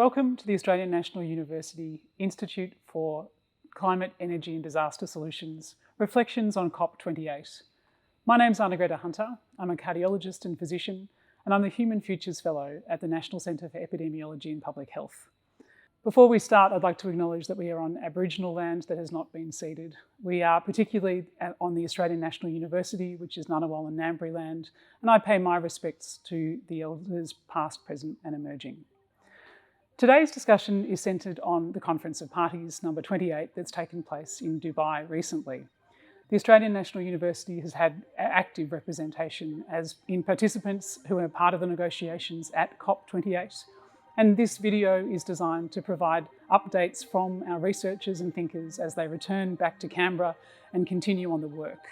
Welcome to the Australian National University Institute for Climate, Energy and Disaster Solutions, Reflections on COP28. My name's Anna-Greta Hunter. I'm a cardiologist and physician, and I'm the Human Futures Fellow at the National Centre for Epidemiology and Public Health. Before we start, I'd like to acknowledge that we are on Aboriginal land that has not been ceded. We are particularly on the Australian National University, which is Ngunnawal and Ngambri land, and I pay my respects to the elders past, present and emerging. Today's discussion is centred on the Conference of Parties number 28 that's taken place in Dubai recently. The Australian National University has had active representation as in participants who are part of the negotiations at COP28. And this video is designed to provide updates from our researchers and thinkers as they return back to Canberra and continue on the work.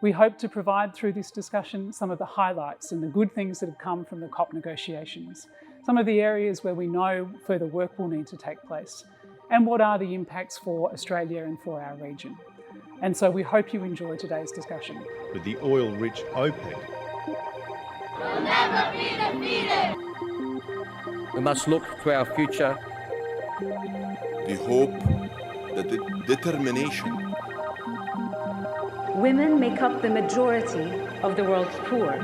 We hope to provide through this discussion some of the highlights and the good things that have come from the COP negotiations, some of the areas where we know further work will need to take place, and what are the impacts for Australia and for our region. And so we hope you enjoy today's discussion. With the oil-rich OPEC. We'll never be defeated! We must look to our future. The hope, the determination. Women make up the majority of the world's poor.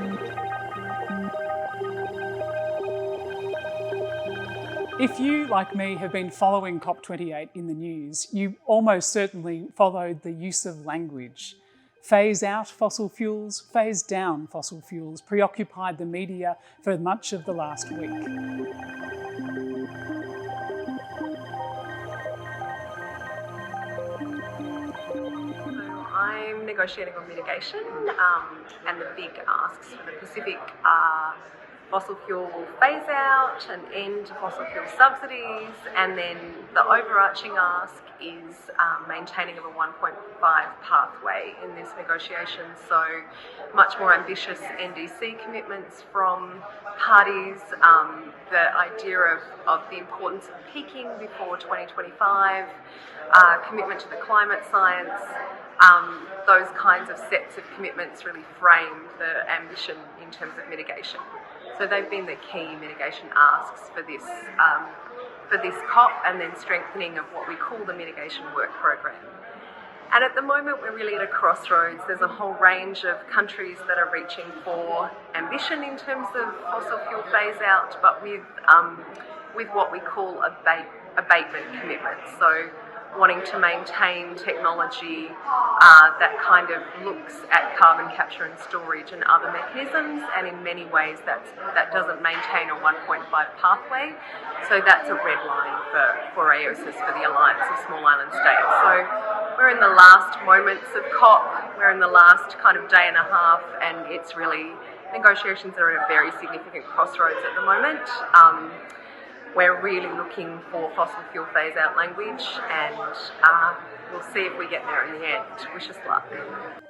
If you, like me, have been following COP28 in the news, you almost certainly followed the use of language. Phase out fossil fuels, phase down fossil fuels preoccupied the media for much of the last week. I'm negotiating on mitigation, and the big asks for the Pacific are fossil fuel phase out and end fossil fuel subsidies, and then the overarching ask is maintaining of a 1.5 pathway in this negotiation. So much more ambitious NDC commitments from parties, the idea of the importance of peaking before 2025, commitment to the climate science. Those kinds of sets of commitments really frame the ambition in terms of mitigation. So they've been the key mitigation asks for this COP, and then strengthening of what we call the mitigation work program. And at the moment we're really at a crossroads. There's a whole range of countries that are reaching for ambition in terms of fossil fuel phase out, but with what we call abatement commitments. So wanting to maintain technology that kind of looks at carbon capture and storage and other mechanisms, and in many ways that doesn't maintain a 1.5 pathway. So that's a red line for AOSIS, for the Alliance of Small Island States. So we're in the last moments of COP, we're in the last kind of day and a half, and it's really, negotiations are at a very significant crossroads at the moment. We're really looking for fossil fuel phase out language, and we'll see if we get there in the end. Wish us luck.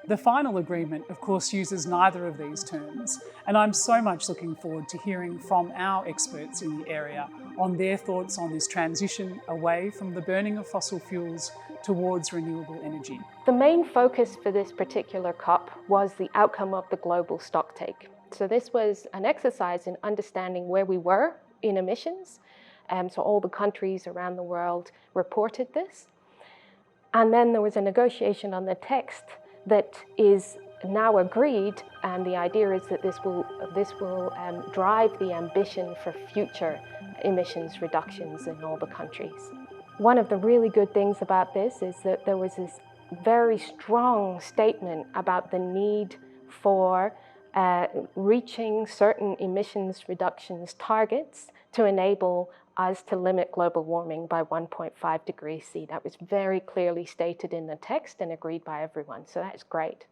The final agreement, of course, uses neither of these terms, and I'm so much looking forward to hearing from our experts in the area on their thoughts on this transition away from the burning of fossil fuels towards renewable energy. The main focus for this particular COP was the outcome of the global stocktake. So this was an exercise in understanding where we were in emissions. So all the countries around the world reported this. And then there was a negotiation on the text that is now agreed, and the idea is that this will drive the ambition for future emissions reductions in all the countries. One of the really good things about this is that there was this very strong statement about the need for reaching certain emissions reductions targets to enable us to limit global warming by 1.5 degrees C. That was very clearly stated in the text and agreed by everyone, so that's great.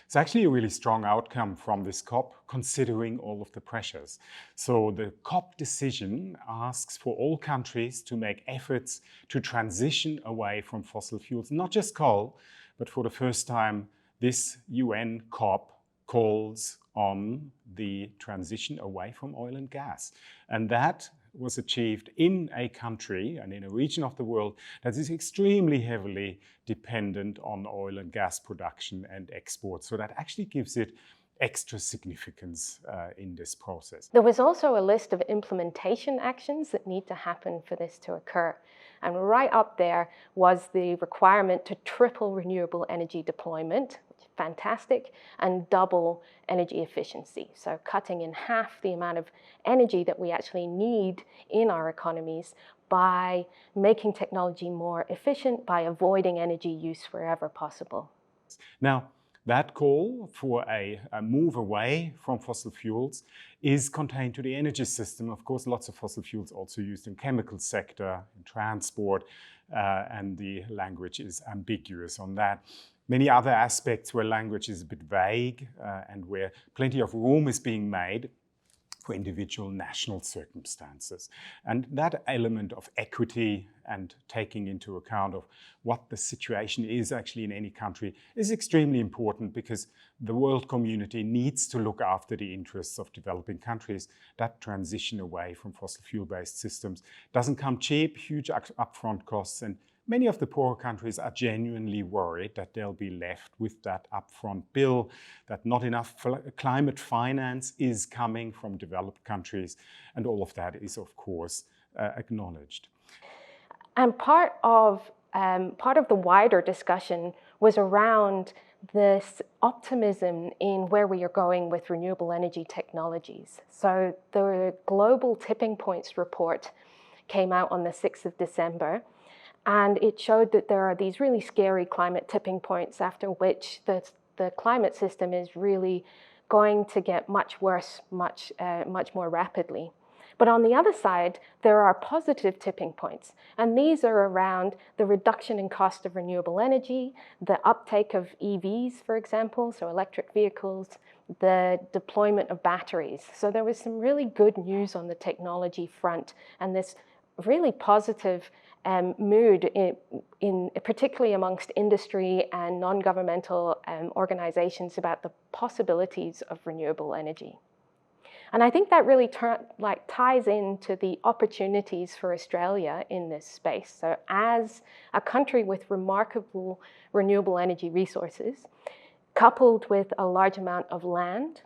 It's actually a really strong outcome from this COP, considering all of the pressures. So the COP decision asks for all countries to make efforts to transition away from fossil fuels, not just coal, but for the first time, this UN COP calls on the transition away from oil and gas. And that was achieved in a country and in a region of the world that is extremely heavily dependent on oil and gas production and export. So that actually gives it extra significance in this process. There was also a list of implementation actions that need to happen for this to occur. And right up there was the requirement to triple renewable energy deployment, which is fantastic, and double energy efficiency. So cutting in half the amount of energy that we actually need in our economies by making technology more efficient, by avoiding energy use wherever possible. Now, that call for a move away from fossil fuels is contained to the energy system. Of course, lots of fossil fuels also used in chemical sector, in transport, and the language is ambiguous on that. Many other aspects where language is a bit vague and where plenty of room is being made for individual national circumstances. And that element of equity and taking into account of what the situation is actually in any country is extremely important, because the world community needs to look after the interests of developing countries. That transition away from fossil fuel-based systems doesn't come cheap, huge upfront costs, and many of the poorer countries are genuinely worried that they'll be left with that upfront bill, that not enough climate finance is coming from developed countries, and all of that is, of course, acknowledged. And part of the wider discussion was around this optimism in where we are going with renewable energy technologies. So the Global Tipping Points report came out on the 6th of December, and it showed that there are these really scary climate tipping points after which the climate system is really going to get much worse, much more rapidly. But on the other side, there are positive tipping points, and these are around the reduction in cost of renewable energy, the uptake of EVs, for example, so electric vehicles, the deployment of batteries. So there was some really good news on the technology front, and this really positive mood in particularly amongst industry and non-governmental organizations about the possibilities of renewable energy. And I think that really ties into the opportunities for Australia in this space. So as a country with remarkable renewable energy resources, coupled with a large amount of land,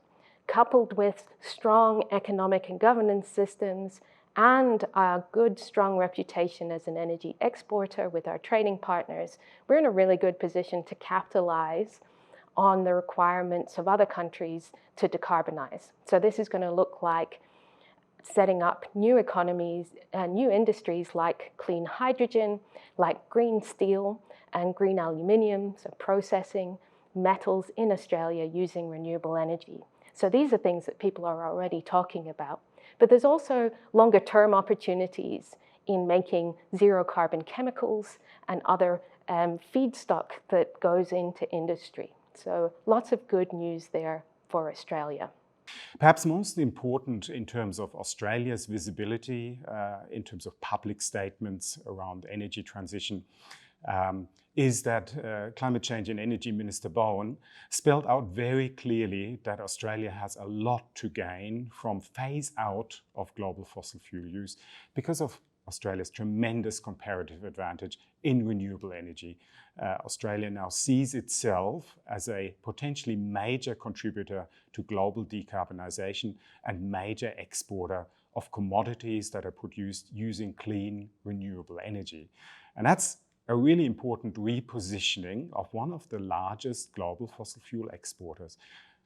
coupled with strong economic and governance systems, and a good, strong reputation as an energy exporter with our trading partners, we're in a really good position to capitalize on the requirements of other countries to decarbonize. So this is going to look like setting up new economies and new industries like clean hydrogen, like green steel and green aluminium, so processing metals in Australia using renewable energy. So these are things that people are already talking about. But there's also longer term opportunities in making zero carbon chemicals and other feedstock that goes into industry. So lots of good news there for Australia. Perhaps most important in terms of Australia's visibility, in terms of public statements around energy transition, is that Climate Change and Energy Minister Bowen spelled out very clearly that Australia has a lot to gain from phase out of global fossil fuel use because of Australia's tremendous comparative advantage in renewable energy. Australia now sees itself as a potentially major contributor to global decarbonisation and major exporter of commodities that are produced using clean, renewable energy. And that's a really important repositioning of one of the largest global fossil fuel exporters,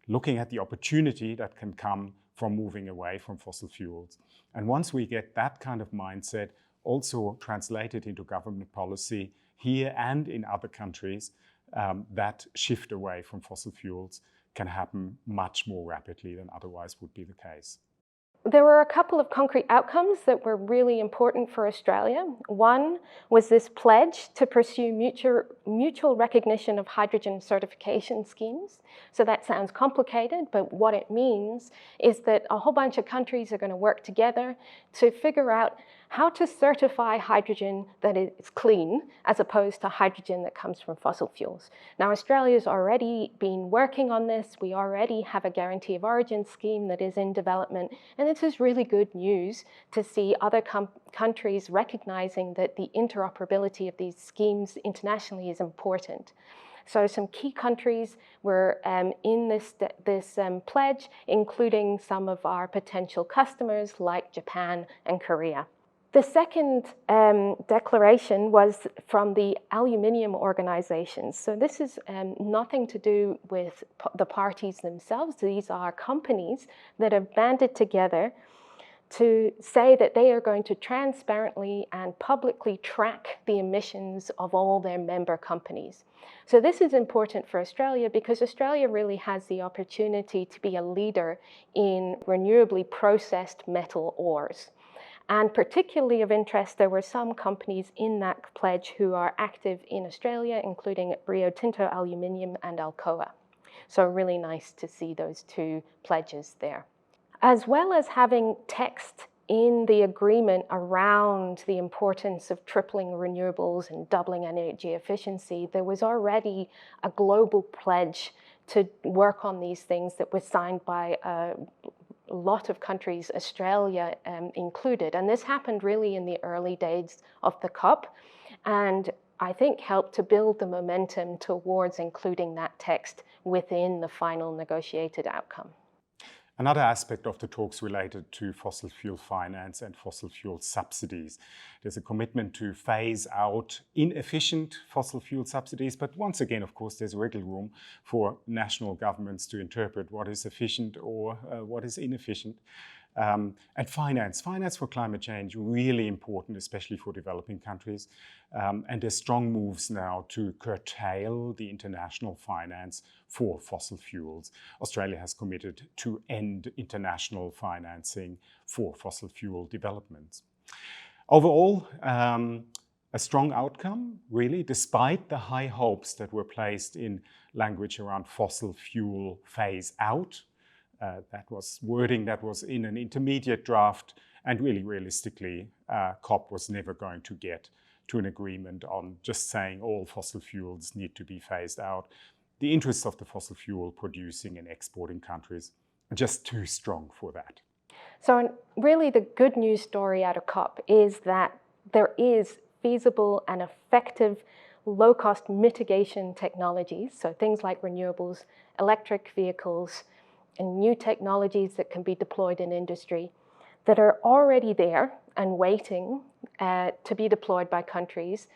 looking at the opportunity that can come from moving away from fossil fuels. And once we get that kind of mindset also translated into government policy here and in other countries, that shift away from fossil fuels can happen much more rapidly than otherwise would be the case. There were a couple of concrete outcomes that were really important for Australia. One was this pledge to pursue mutual recognition of hydrogen certification schemes. So that sounds complicated, but what it means is that a whole bunch of countries are going to work together to figure out how to certify hydrogen that is clean as opposed to hydrogen that comes from fossil fuels. Now, Australia's already been working on this. We already have a guarantee of origin scheme that is in development, and this is really good news to see other countries recognizing that the interoperability of these schemes internationally is important. So some key countries were in this pledge, including some of our potential customers like Japan and Korea. The second declaration was from the aluminium organizations. So this is nothing to do with the parties themselves. These are companies that have banded together to say that they are going to transparently and publicly track the emissions of all their member companies. So this is important for Australia because Australia really has the opportunity to be a leader in renewably processed metal ores. And particularly of interest, there were some companies in that pledge who are active in Australia, including Rio Tinto Aluminium and Alcoa. So really nice to see those two pledges there. As well as having text in the agreement around the importance of tripling renewables and doubling energy efficiency, there was already a global pledge to work on these things that was signed by a lot of countries, Australia included. And this happened really in the early days of the COP, and I think helped to build the momentum towards including that text within the final negotiated outcome. Another aspect of the talks related to fossil fuel finance and fossil fuel subsidies. There's a commitment to phase out inefficient fossil fuel subsidies, but once again, of course, there's wiggle room for national governments to interpret what is efficient or what is inefficient. And finance for climate change, really important, especially for developing countries. And there's strong moves now to curtail the international finance for fossil fuels. Australia has committed to end international financing for fossil fuel developments. Overall, a strong outcome, really, despite the high hopes that were placed in language around fossil fuel phase out. That was wording that was in an intermediate draft, and really realistically, COP was never going to get to an agreement on just saying all fossil fuels need to be phased out. The interests of the fossil fuel producing and exporting countries are just too strong for that. So really the good news story out of COP is that there is feasible and effective low-cost mitigation technologies, so things like renewables, electric vehicles, and new technologies that can be deployed in industry that are already there and waiting to be deployed by countries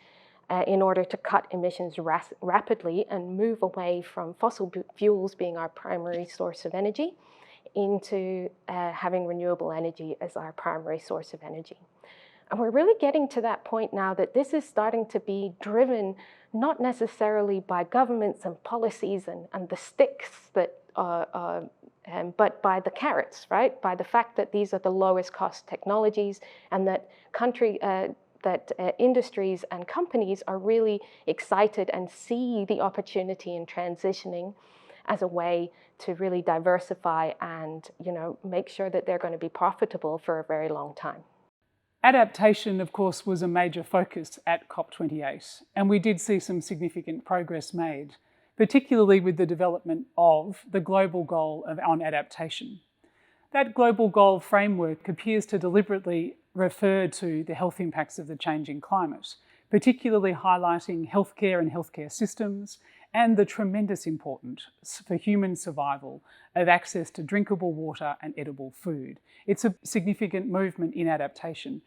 in order to cut emissions rapidly and move away from fossil fuels being our primary source of energy into having renewable energy as our primary source of energy. And we're really getting to that point now that this is starting to be driven not necessarily by governments and policies and the sticks that but by the carrots, right? By the fact that these are the lowest cost technologies and that industries and companies are really excited and see the opportunity in transitioning as a way to really diversify and, make sure that they're going to be profitable for a very long time. Adaptation, of course, was a major focus at COP28, and we did see some significant progress made, particularly with the development of the global goal on adaptation. That global goal framework appears to deliberately refer to the health impacts of the changing climate, particularly highlighting healthcare and healthcare systems and the tremendous importance for human survival of access to drinkable water and edible food. It's a significant movement in adaptation.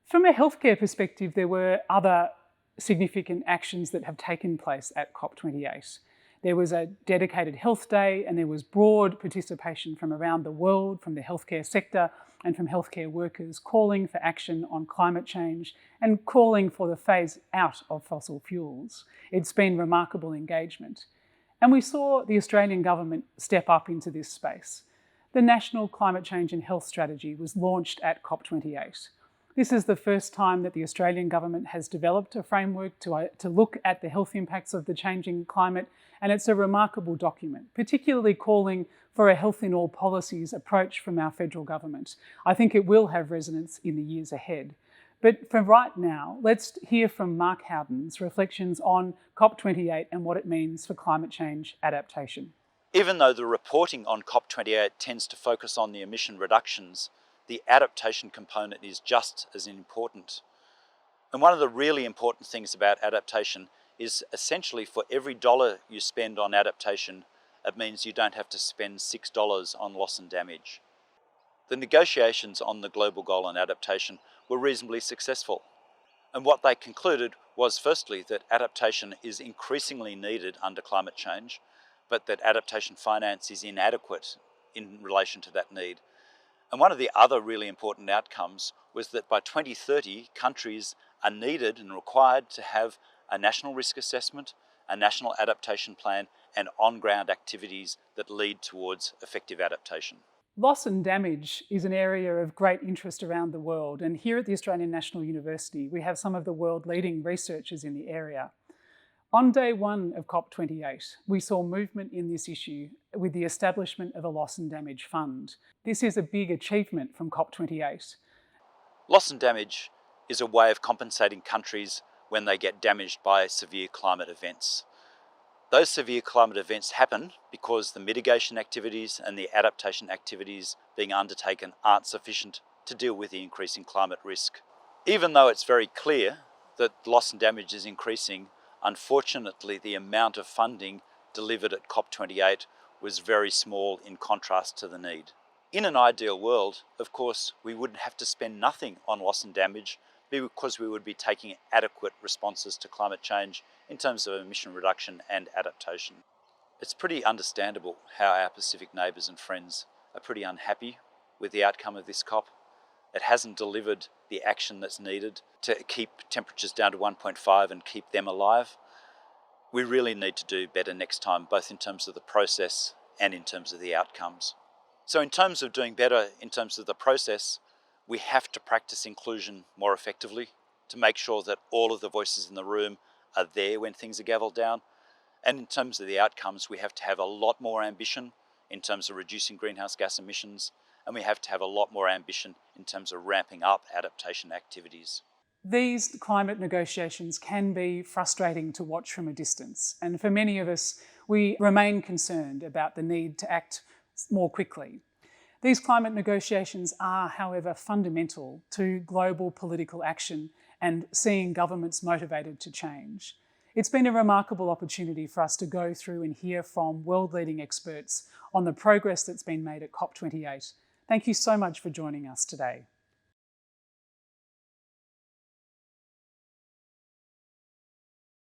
From a healthcare perspective, there were other significant actions that have taken place at COP28. There was a dedicated health day and there was broad participation from around the world, from the healthcare sector and from healthcare workers, calling for action on climate change and calling for the phase out of fossil fuels. It's been remarkable engagement. And we saw the Australian government step up into this space. The National Climate Change and Health Strategy was launched at COP28. This is the first time that the Australian government has developed a framework to look at the health impacts of the changing climate, and it's a remarkable document, particularly calling for a health in all policies approach from our federal government. I think it will have resonance in the years ahead. But for right now, let's hear from Mark Howden's reflections on COP28 and what it means for climate change adaptation. Even though the reporting on COP28 tends to focus on the emission reductions, the adaptation component is just as important. And one of the really important things about adaptation is essentially for every dollar you spend on adaptation, it means you don't have to spend $6 on loss and damage. The negotiations on the global goal on adaptation were reasonably successful. And what they concluded was firstly that adaptation is increasingly needed under climate change, but that adaptation finance is inadequate in relation to that need. And one of the other really important outcomes was that by 2030, countries are needed and required to have a national risk assessment, a national adaptation plan, and on-ground activities that lead towards effective adaptation. Loss and damage is an area of great interest around the world, and here at the Australian National University we have some of the world-leading researchers in the area. On day one of COP28, we saw movement in this issue with the establishment of a loss and damage fund. This is a big achievement from COP28. Loss and damage is a way of compensating countries when they get damaged by severe climate events. Those severe climate events happen because the mitigation activities and the adaptation activities being undertaken aren't sufficient to deal with the increasing climate risk. Even though it's very clear that loss and damage is increasing, unfortunately the amount of funding delivered at COP28 was very small in contrast to the need. In an ideal world, of course, we wouldn't have to spend nothing on loss and damage because we would be taking adequate responses to climate change in terms of emission reduction and adaptation. It's pretty understandable how our Pacific neighbours and friends are pretty unhappy with the outcome of this COP. It hasn't delivered the action that's needed to keep temperatures down to 1.5 and keep them alive. We really need to do better next time, both in terms of the process and in terms of the outcomes. So in terms of doing better in terms of the process, we have to practice inclusion more effectively to make sure that all of the voices in the room are there when things are gavelled down. And in terms of the outcomes, we have to have a lot more ambition in terms of reducing greenhouse gas emissions, and we have to have a lot more ambition in terms of ramping up adaptation activities. These climate negotiations can be frustrating to watch from a distance, and for many of us, we remain concerned about the need to act more quickly. These climate negotiations are, however, fundamental to global political action and seeing governments motivated to change. It's been a remarkable opportunity for us to go through and hear from world-leading experts on the progress that's been made at COP28. Thank you so much for joining us today.